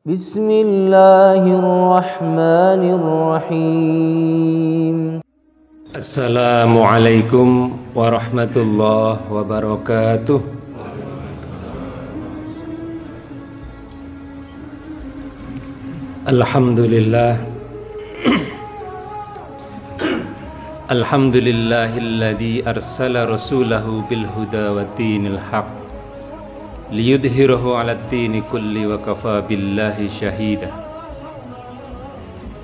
Bismillahirrahmanirrahim. Assalamualaikum warahmatullahi wabarakatuh. Alhamdulillah. Alhamdulillahilladzi arsala rasulahu bil huda wa dinil haq liyudhhirahu 'alad dini kulli wa kafa billahi syahida.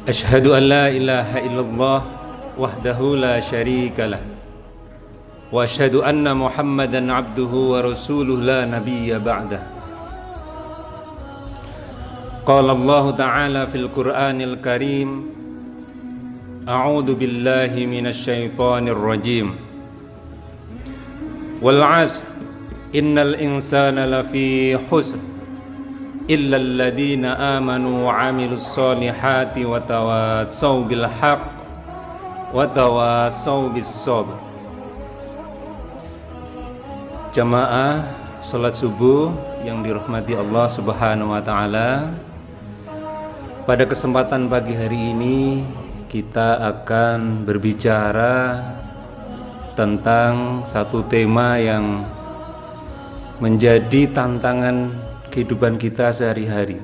Asyhadu an la ilaha illallah wahdahu la syarika lah wa asyhadu anna Muhammadan 'abduhu wa rasuluhu la nabiyya ba'dah. Qala Allah ta'ala fil Qur'anil Karim, a'udzu billahi minasy syaithanir rajim. Wal 'asr innal insana lafi khusr illa alladziina amanu wa 'amilus solihati wa tawassaw bil haqq wa tawassaw bis sabr. Jamaah salat subuh yang dirahmati Allah Subhanahu wa taala, pada kesempatan pagi hari ini kita akan berbicara tentang satu tema yang menjadi tantangan kehidupan kita sehari-hari,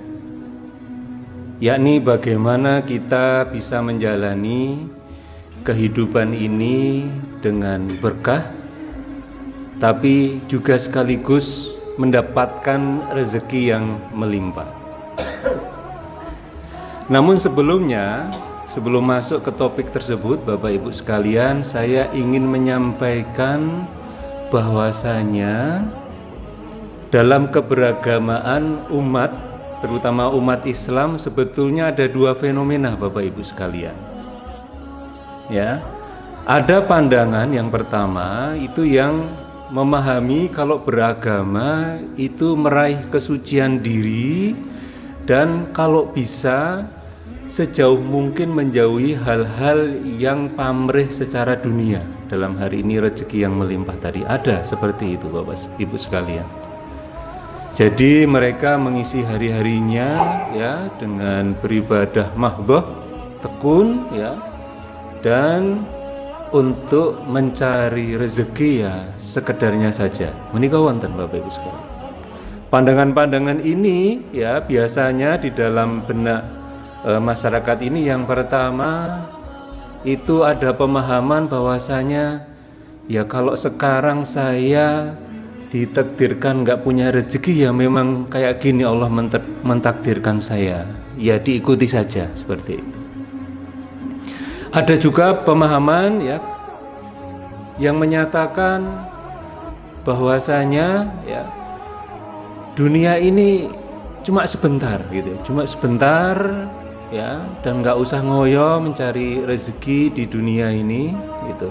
yakni bagaimana kita bisa menjalani kehidupan ini dengan berkah, tapi juga sekaligus mendapatkan rezeki yang melimpah. Namun sebelum masuk ke topik tersebut, Bapak Ibu sekalian, saya ingin menyampaikan bahwasanya dalam keberagamaan umat, terutama umat Islam, sebetulnya ada dua fenomena, Bapak Ibu sekalian. Ya, ada pandangan yang pertama itu yang memahami kalau beragama itu meraih kesucian diri dan kalau bisa sejauh mungkin menjauhi hal-hal yang pamrih secara dunia. Dalam hari ini rezeki yang melimpah tadi ada seperti itu, Bapak Ibu sekalian. Jadi mereka mengisi hari-harinya ya dengan beribadah mahdhah, tekun ya, dan untuk mencari rezeki ya sekedarnya saja. Menika wonten Bapak Ibu sekalian. Pandangan-pandangan ini ya biasanya di dalam benak masyarakat ini yang pertama itu ada pemahaman bahwasanya ya kalau sekarang saya ditakdirkan nggak punya rezeki ya memang kayak gini Allah mentakdirkan saya, ya diikuti saja seperti itu. Ada juga pemahaman ya yang menyatakan bahwasanya ya dunia ini cuma sebentar gitu, cuma sebentar ya, dan nggak usah ngoyo mencari rezeki di dunia ini gitu.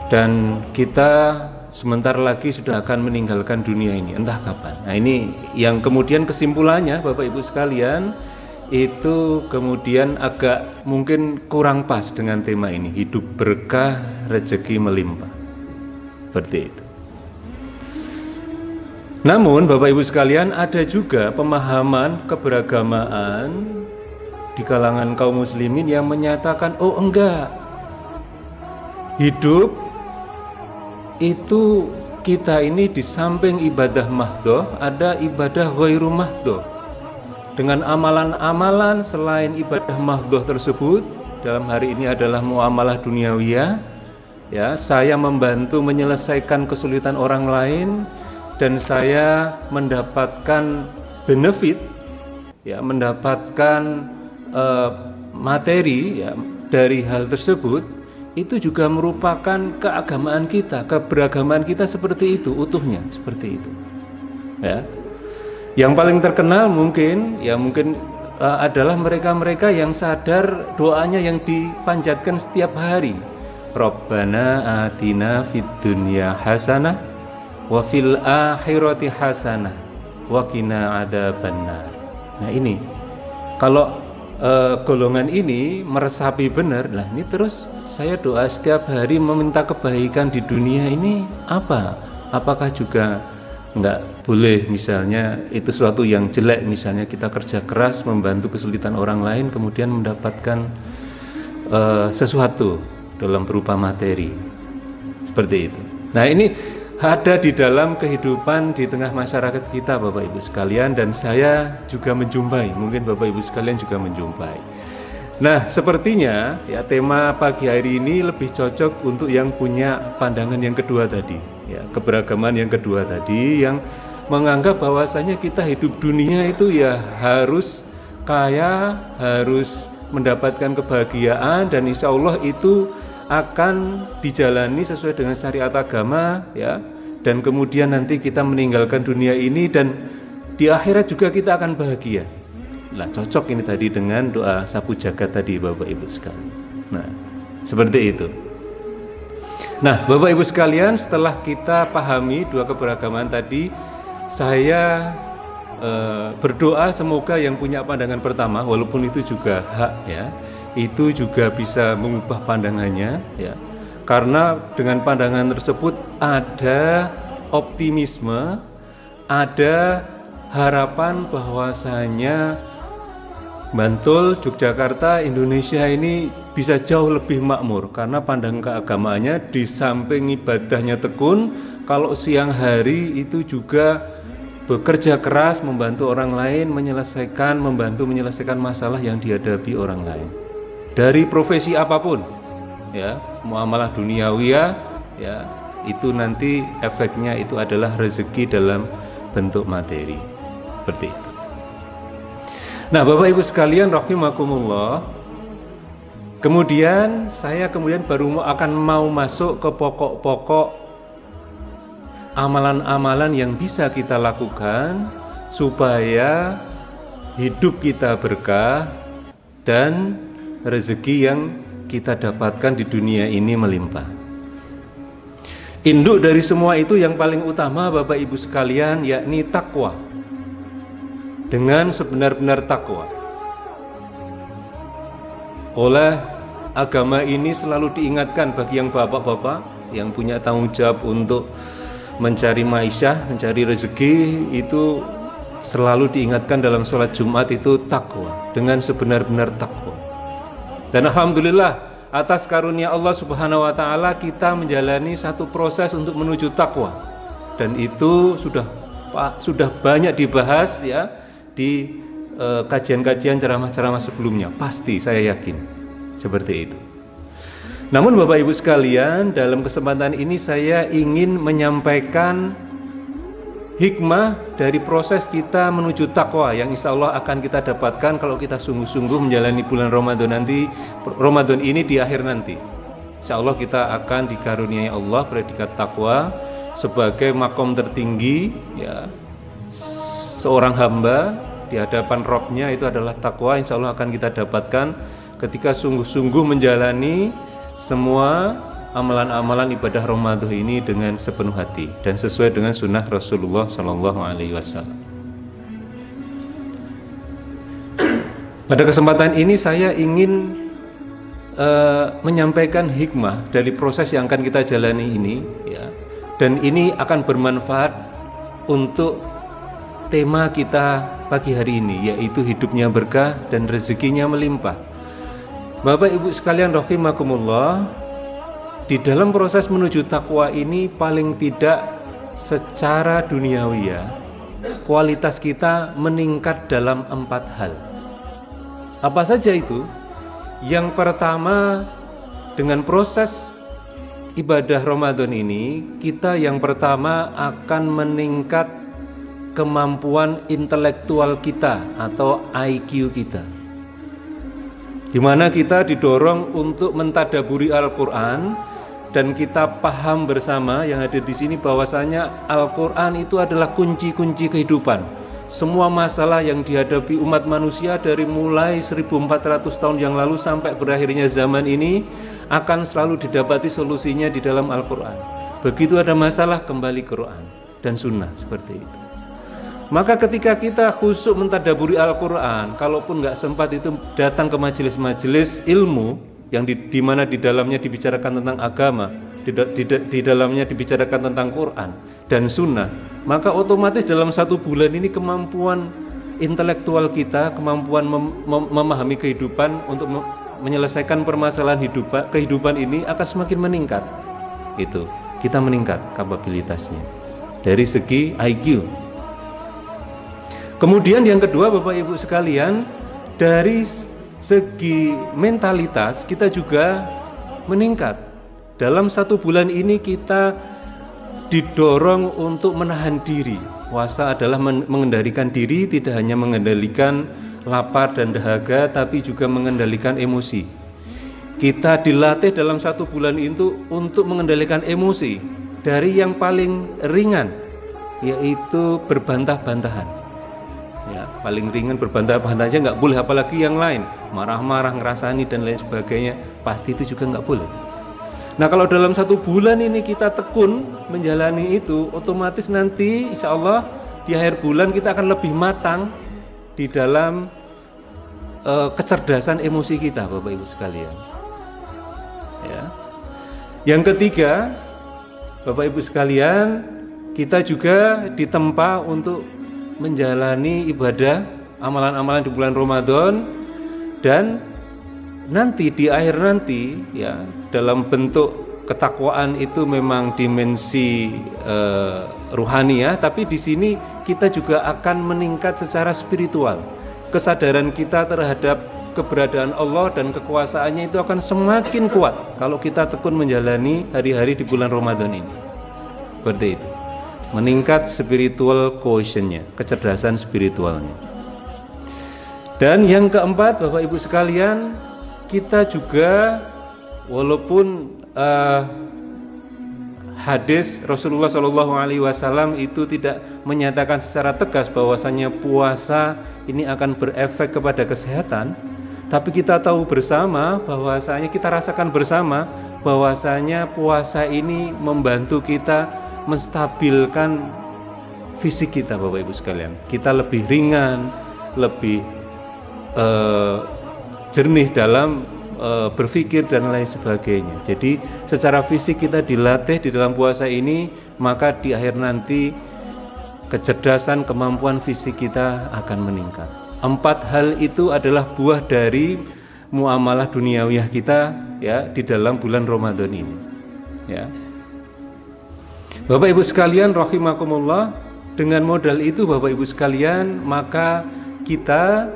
Dan kita sebentar lagi sudah akan meninggalkan dunia ini, entah kapan. Nah ini yang kemudian kesimpulannya Bapak Ibu sekalian itu kemudian agak mungkin kurang pas dengan tema ini, hidup berkah, rezeki melimpah, seperti itu. Namun Bapak Ibu sekalian ada juga pemahaman keberagamaan di kalangan kaum muslimin yang menyatakan oh enggak, hidup itu kita ini di samping ibadah mahdhah ada ibadah ghairu mahdhah. Dengan amalan-amalan selain ibadah mahdhah tersebut, dalam hari ini adalah muamalah duniawiyah. Ya, saya membantu menyelesaikan kesulitan orang lain dan saya mendapatkan benefit, ya, mendapatkan materi ya dari hal tersebut. Itu juga merupakan keagamaan kita, keberagaman kita seperti itu utuhnya, seperti itu. Ya. Yang paling terkenal mungkin adalah mereka-mereka yang sadar doanya yang dipanjatkan setiap hari. Rabbana atina fid dunya hasanah wa fil akhirati hasanah wa qina adzabannar. Nah ini kalau golongan ini meresapi benar, lah ini terus saya doa setiap hari meminta kebaikan di dunia ini apa? Apakah juga nggak boleh misalnya itu suatu yang jelek, misalnya kita kerja keras membantu kesulitan orang lain kemudian mendapatkan sesuatu dalam berupa materi seperti itu. Nah, ini ada di dalam kehidupan di tengah masyarakat kita Bapak Ibu sekalian, dan saya juga menjumpai, mungkin Bapak Ibu sekalian juga menjumpai. Nah, sepertinya ya tema pagi hari ini lebih cocok untuk yang punya pandangan yang kedua tadi, ya, keberagaman yang kedua tadi, yang menganggap bahwasanya kita hidup dunia itu ya harus kaya, harus mendapatkan kebahagiaan, dan insya Allah itu akan dijalani sesuai dengan syariat agama, ya, dan kemudian nanti kita meninggalkan dunia ini dan di akhirat juga kita akan bahagia. Lah, cocok ini tadi dengan doa sapu jagat tadi Bapak Ibu sekalian. Nah, seperti itu. Nah, Bapak Ibu sekalian, setelah kita pahami dua keberagaman tadi, saya berdoa semoga yang punya pandangan pertama, walaupun itu juga hak, ya, itu juga bisa mengubah pandangannya, ya, karena dengan pandangan tersebut ada optimisme, ada harapan bahwasanya Bantul, Yogyakarta, Indonesia ini bisa jauh lebih makmur karena pandangan keagamaannya di samping ibadahnya tekun, kalau siang hari itu juga bekerja keras membantu orang lain membantu menyelesaikan masalah yang dihadapi orang lain. Dari profesi apapun, ya, muamalah duniawiyah, ya, itu nanti efeknya itu adalah rezeki dalam bentuk materi, seperti itu. Nah, Bapak Ibu sekalian rahimakumullah, kemudian saya baru akan mau masuk ke pokok-pokok amalan-amalan yang bisa kita lakukan supaya hidup kita berkah dan rezeki yang kita dapatkan di dunia ini melimpah. Induk dari semua itu yang paling utama Bapak Ibu sekalian yakni takwa. Dengan sebenar-benar takwa. Oleh agama ini selalu diingatkan bagi yang bapak-bapak yang punya tanggung jawab untuk mencari ma'isyah, mencari rezeki, itu selalu diingatkan dalam sholat Jumat itu takwa, dengan sebenar-benar takwa. Dan alhamdulillah atas karunia Allah Subhanahu wa taala kita menjalani satu proses untuk menuju takwa. Dan itu sudah banyak dibahas, ya, di kajian-kajian ceramah-ceramah sebelumnya, pasti saya yakin seperti itu. Namun Bapak Ibu sekalian, dalam kesempatan ini saya ingin menyampaikan hikmah dari proses kita menuju takwa yang insya Allah akan kita dapatkan kalau kita sungguh-sungguh menjalani bulan Ramadan nanti, Ramadan ini di akhir nanti. Insya Allah kita akan dikaruniai Allah predikat takwa sebagai makom tertinggi, ya, seorang hamba di hadapan Robnya itu adalah takwa. Insya Allah akan kita dapatkan ketika sungguh-sungguh menjalani semua amalan-amalan ibadah Ramadan ini dengan sepenuh hati dan sesuai dengan sunnah Rasulullah Shallallahu Alaihi Wasallam. Pada kesempatan ini saya ingin menyampaikan hikmah dari proses yang akan kita jalani ini, ya, dan ini akan bermanfaat untuk tema kita pagi hari ini, yaitu hidupnya berkah dan rezekinya melimpah. Bapak Ibu sekalian rahimakumullah, di dalam proses menuju takwa ini paling tidak secara duniawi, ya, kualitas kita meningkat dalam 4 hal. Apa saja itu? Yang pertama, dengan proses ibadah Ramadan ini, kita yang pertama akan meningkat kemampuan intelektual kita atau IQ kita, di mana kita didorong untuk mentadaburi Al-Quran, dan kita paham bersama yang ada di sini bahwasanya Al-Quran itu adalah kunci-kunci kehidupan. Semua masalah yang dihadapi umat manusia dari mulai 1400 tahun yang lalu sampai berakhirnya zaman ini akan selalu didapati solusinya di dalam Al-Quran. Begitu ada masalah, kembali ke Quran dan Sunnah, seperti itu. Maka ketika kita khusyuk mentadaburi Al-Quran, kalaupun nggak sempat itu datang ke majelis-majelis ilmu yang di mana di dalamnya dibicarakan tentang agama, di dalamnya dibicarakan tentang Quran dan Sunnah, maka otomatis dalam 1 bulan ini kemampuan intelektual kita, kemampuan memahami kehidupan untuk menyelesaikan permasalahan kehidupan ini akan semakin meningkat. Itu kita meningkat kapabilitasnya dari segi IQ. Kemudian yang kedua, Bapak Ibu sekalian, dari segi mentalitas kita juga meningkat. Dalam 1 bulan ini kita didorong untuk menahan diri. Puasa adalah mengendalikan diri, tidak hanya mengendalikan lapar dan dahaga, tapi juga mengendalikan emosi. Kita dilatih dalam 1 bulan itu untuk mengendalikan emosi dari yang paling ringan, yaitu berbantah-bantahan. Ya, paling ringan berbantah-bantah aja nggak boleh, apalagi yang lain, marah-marah, ngerasani dan lain sebagainya, pasti itu juga nggak boleh. Nah, kalau dalam 1 bulan ini kita tekun menjalani itu, otomatis nanti insya Allah di akhir bulan kita akan lebih matang di dalam kecerdasan emosi kita, Bapak Ibu sekalian. Ya. Yang ketiga, Bapak Ibu sekalian, kita juga ditempa untuk menjalani ibadah, amalan-amalan di bulan Ramadan, dan nanti di akhir nanti ya, dalam bentuk ketakwaan itu memang dimensi ruhani ya, tapi di sini kita juga akan meningkat secara spiritual. Kesadaran kita terhadap keberadaan Allah dan kekuasaannya itu akan semakin kuat kalau kita tekun menjalani hari-hari di bulan Ramadan ini. Seperti itu. Meningkat spiritual quotientnya, kecerdasan spiritualnya. Dan yang keempat, Bapak Ibu sekalian, kita juga walaupun hadis Rasulullah SAW itu tidak menyatakan secara tegas bahwasanya puasa ini akan berefek kepada kesehatan, tapi kita tahu bersama bahwasanya, kita rasakan bersama bahwasanya puasa ini membantu kita menstabilkan fisik kita, Bapak Ibu sekalian. Kita lebih ringan, lebih jernih dalam berpikir dan lain sebagainya. Jadi secara fisik kita dilatih di dalam puasa ini, maka di akhir nanti kecerdasan, kemampuan fisik kita akan meningkat. 4 hal itu adalah buah dari muamalah duniawiyah kita ya di dalam bulan Ramadan ini. Ya. Bapak Ibu sekalian rahimakumullah, dengan modal itu Bapak Ibu sekalian, maka kita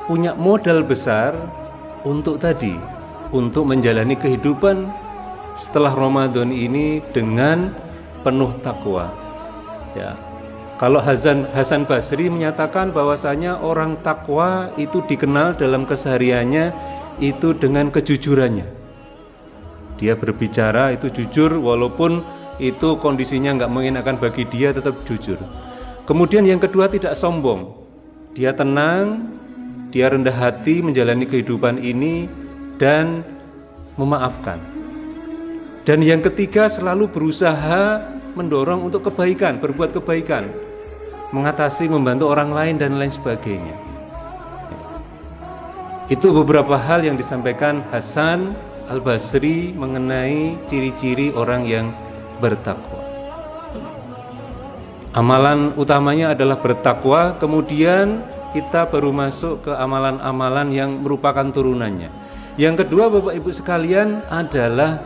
punya modal besar untuk menjalani kehidupan setelah Ramadan ini dengan penuh takwa. Ya. Kalau Hasan Basri menyatakan bahwasanya orang takwa itu dikenal dalam kesehariannya itu dengan kejujurannya. Dia berbicara itu jujur, walaupun itu kondisinya nggak mengenakan bagi dia, tetap jujur. Kemudian yang kedua, tidak sombong. Dia tenang, dia rendah hati menjalani kehidupan ini dan memaafkan. Dan yang ketiga, selalu berusaha mendorong untuk kebaikan, berbuat kebaikan, mengatasi, membantu orang lain dan lain sebagainya. Itu beberapa hal yang disampaikan Hasan Al-Basri mengenai ciri-ciri orang yang bertakwa. Amalan utamanya adalah bertakwa, kemudian kita baru masuk ke amalan-amalan yang merupakan turunannya. Yang kedua, Bapak Ibu sekalian, adalah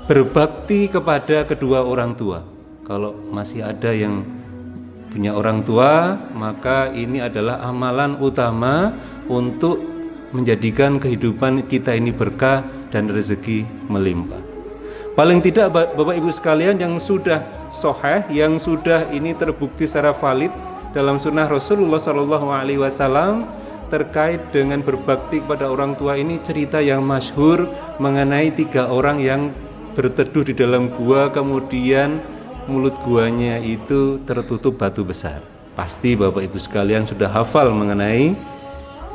berbakti kepada kedua orang tua. Kalau masih ada yang punya orang tua, maka ini adalah amalan utama untuk menjadikan kehidupan kita ini berkah dan rezeki melimpah. Paling tidak Bapak Ibu sekalian, yang sudah sahih, yang sudah ini terbukti secara valid dalam sunnah Rasulullah SAW terkait dengan berbakti kepada orang tua ini, cerita yang masyhur mengenai 3 orang yang berteduh di dalam gua, kemudian mulut guanya itu tertutup batu besar. Pasti Bapak Ibu sekalian sudah hafal mengenai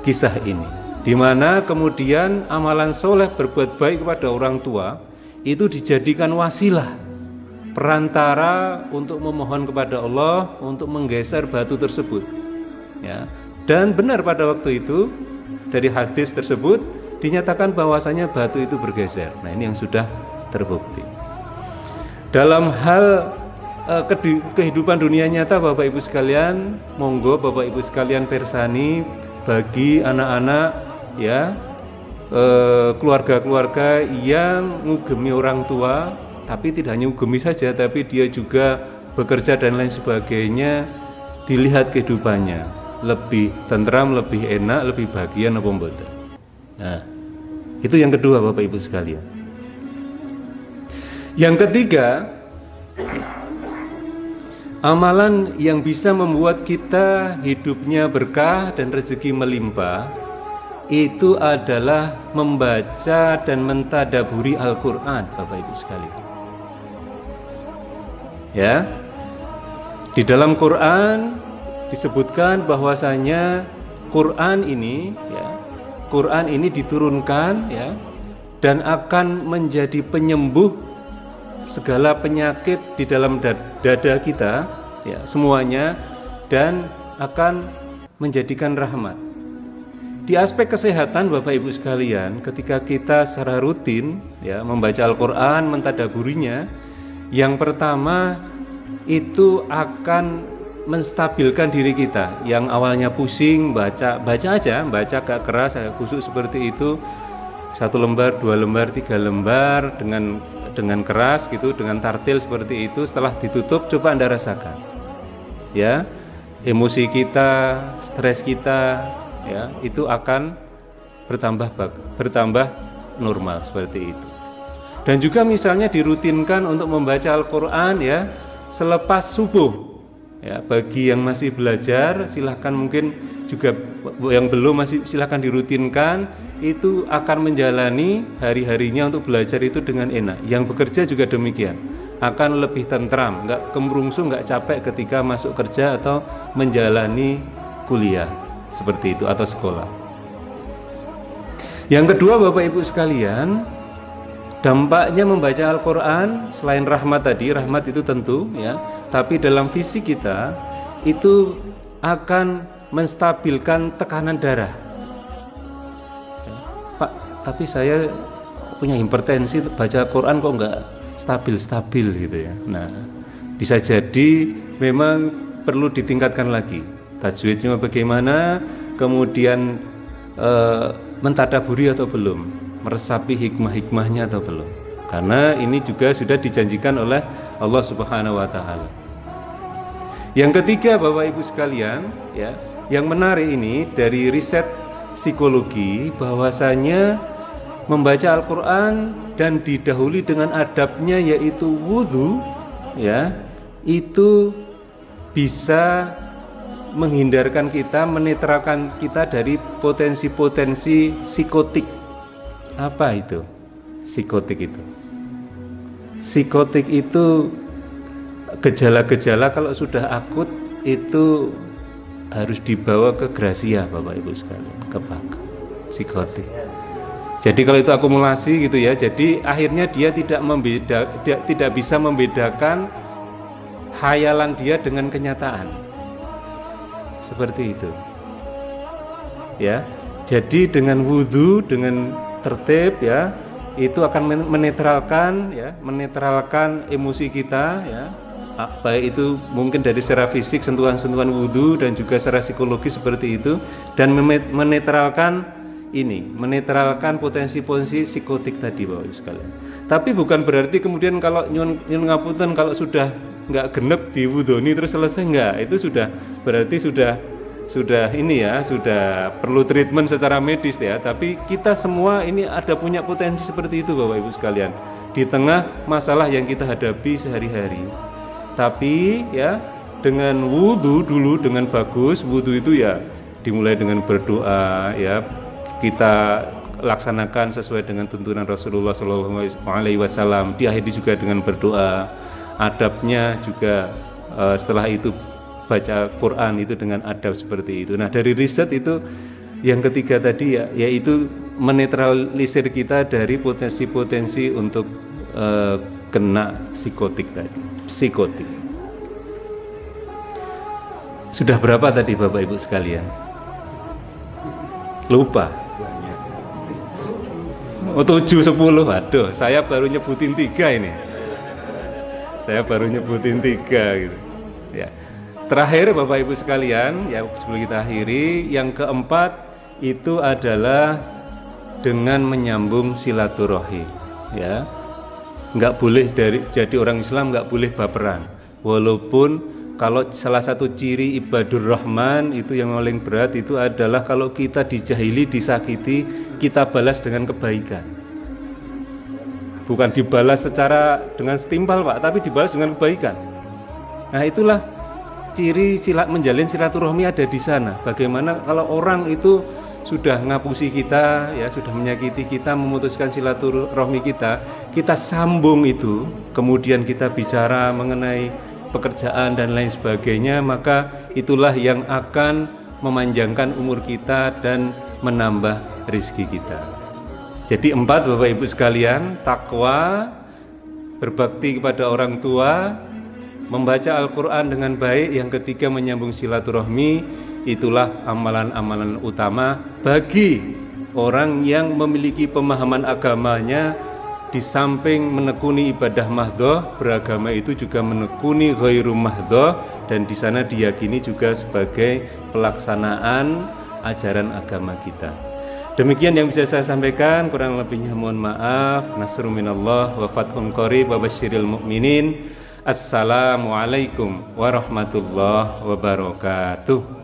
kisah ini, di mana kemudian amalan soleh berbuat baik kepada orang tua itu dijadikan wasilah, perantara untuk memohon kepada Allah untuk menggeser batu tersebut. Ya. Dan benar pada waktu itu dari hadis tersebut dinyatakan bahwasanya batu itu bergeser. Nah, ini yang sudah terbukti. Dalam hal kehidupan dunia nyata Bapak Ibu sekalian, monggo Bapak Ibu sekalian persani bagi anak-anak ya, keluarga-keluarga yang ngugemi orang tua, tapi tidak hanya ngugemi saja, tapi dia juga bekerja dan lain sebagainya, dilihat kehidupannya lebih tentram, lebih enak, lebih bahagia apa mboten. Nah, itu yang kedua Bapak Ibu sekalian. Yang ketiga, amalan yang bisa membuat kita hidupnya berkah dan rezeki melimpah itu adalah membaca dan mentadaburi Al-Quran, Bapak Ibu sekalian. Ya, di dalam Quran disebutkan bahwasanya Quran ini diturunkan ya, dan akan menjadi penyembuh segala penyakit di dalam dada kita ya, semuanya, dan akan menjadikan rahmat. Di aspek kesehatan Bapak Ibu sekalian, ketika kita secara rutin ya membaca Al-Quran, mentadaburinya, yang pertama itu akan menstabilkan diri kita. Yang awalnya pusing, baca gak keras, khusyuk seperti itu, 1 lembar, 2 lembar, 3 lembar dengan keras gitu, dengan tartil seperti itu, setelah ditutup coba Anda rasakan ya, emosi kita, stres kita ya, itu akan bertambah normal seperti itu. Dan juga misalnya dirutinkan untuk membaca Al-Quran ya selepas subuh ya, bagi yang masih belajar silahkan, mungkin juga yang belum masih silahkan dirutinkan, itu akan menjalani hari-harinya untuk belajar itu dengan enak. Yang bekerja juga demikian, akan lebih tentram, nggak kemerungsung, nggak capek ketika masuk kerja atau menjalani kuliah seperti itu atau sekolah. Yang kedua Bapak Ibu sekalian, dampaknya membaca Al-Quran selain rahmat tadi, rahmat itu tentu ya, tapi dalam fisik kita itu akan menstabilkan tekanan darah. Pak, tapi saya punya hipertensi, baca Quran kok nggak stabil gitu ya. Nah, bisa jadi memang perlu ditingkatkan lagi tajwidnya bagaimana, kemudian mentadaburi atau belum, meresapi hikmah-hikmahnya atau belum, karena ini juga sudah dijanjikan oleh Allah Subhanahu wa Ta'ala. Yang ketiga Bapak Ibu sekalian ya, yang menarik ini dari riset psikologi, bahwasanya membaca Al-Quran dan didahului dengan adabnya yaitu wudhu ya, itu bisa menghindarkan kita, menetralkan kita dari potensi-potensi psikotik. Apa itu psikotik itu? Psikotik itu gejala-gejala kalau sudah akut itu harus dibawa ke grasia Bapak Ibu sekalian, ke pakar psikotik. Jadi kalau itu akumulasi gitu ya, jadi akhirnya dia tidak bisa membedakan khayalan dia dengan kenyataan. Seperti itu. Ya. Jadi dengan wudhu, dengan tertib ya, itu akan menetralkan emosi kita ya. Baik itu mungkin dari secara fisik, sentuhan-sentuhan wudhu, dan juga secara psikologi seperti itu, dan menetralkan potensi-potensi psikotik tadi Bapak Ibu sekalian. Tapi bukan berarti kemudian kalau nyun ngapunten, kalau sudah nggak genep di wudhoni terus selesai, enggak, itu berarti sudah perlu treatment secara medis ya. Tapi kita semua ini ada punya potensi seperti itu Bapak Ibu sekalian, di tengah masalah yang kita hadapi sehari-hari. Tapi ya dengan wudhu dulu, dengan bagus, wudhu itu ya dimulai dengan berdoa ya, kita laksanakan sesuai dengan tuntunan Rasulullah SAW, diakhiri juga dengan berdoa. Adabnya juga setelah itu baca Quran itu dengan adab seperti itu. Nah, dari riset itu yang ketiga tadi ya, yaitu menetralisir kita dari potensi-potensi untuk kena psikotik tadi. Psikotik. Sudah berapa tadi Bapak Ibu sekalian? Lupa. Oh, 7, 10. Waduh, saya baru nyebutin 3 ini. Saya baru nyebutin 3 gitu. Ya. Terakhir Bapak Ibu sekalian, ya sebelum kita akhiri, yang keempat itu adalah dengan menyambung silaturahim. Ya, nggak boleh jadi orang Islam nggak boleh baperan. Walaupun kalau salah satu ciri ibadur rahman itu yang paling berat itu adalah kalau kita dijahili, disakiti, kita balas dengan kebaikan. Bukan dibalas secara dengan setimpal Pak, tapi dibalas dengan kebaikan. Nah itulah ciri menjalin silaturahmi ada di sana. Bagaimana kalau orang itu sudah ngapusi kita, ya sudah menyakiti kita, memutuskan silaturahmi kita, kita sambung itu, kemudian kita bicara mengenai pekerjaan dan lain sebagainya, maka itulah yang akan memanjangkan umur kita dan menambah rezeki kita. Jadi 4 Bapak Ibu sekalian, takwa, berbakti kepada orang tua, membaca Al-Quran dengan baik, yang ketiga menyambung silaturahmi, itulah amalan-amalan utama bagi orang yang memiliki pemahaman agamanya. Di samping menekuni ibadah mahdhah, beragama itu juga menekuni ghairu mahdhah, dan di sana diyakini juga sebagai pelaksanaan ajaran agama kita. Demikian yang bisa saya sampaikan, kurang lebihnya mohon maaf. Nasrun minallah wa fathun qarib wa basyiril mu'minin. Assalamualaikum warahmatullahi wabarakatuh.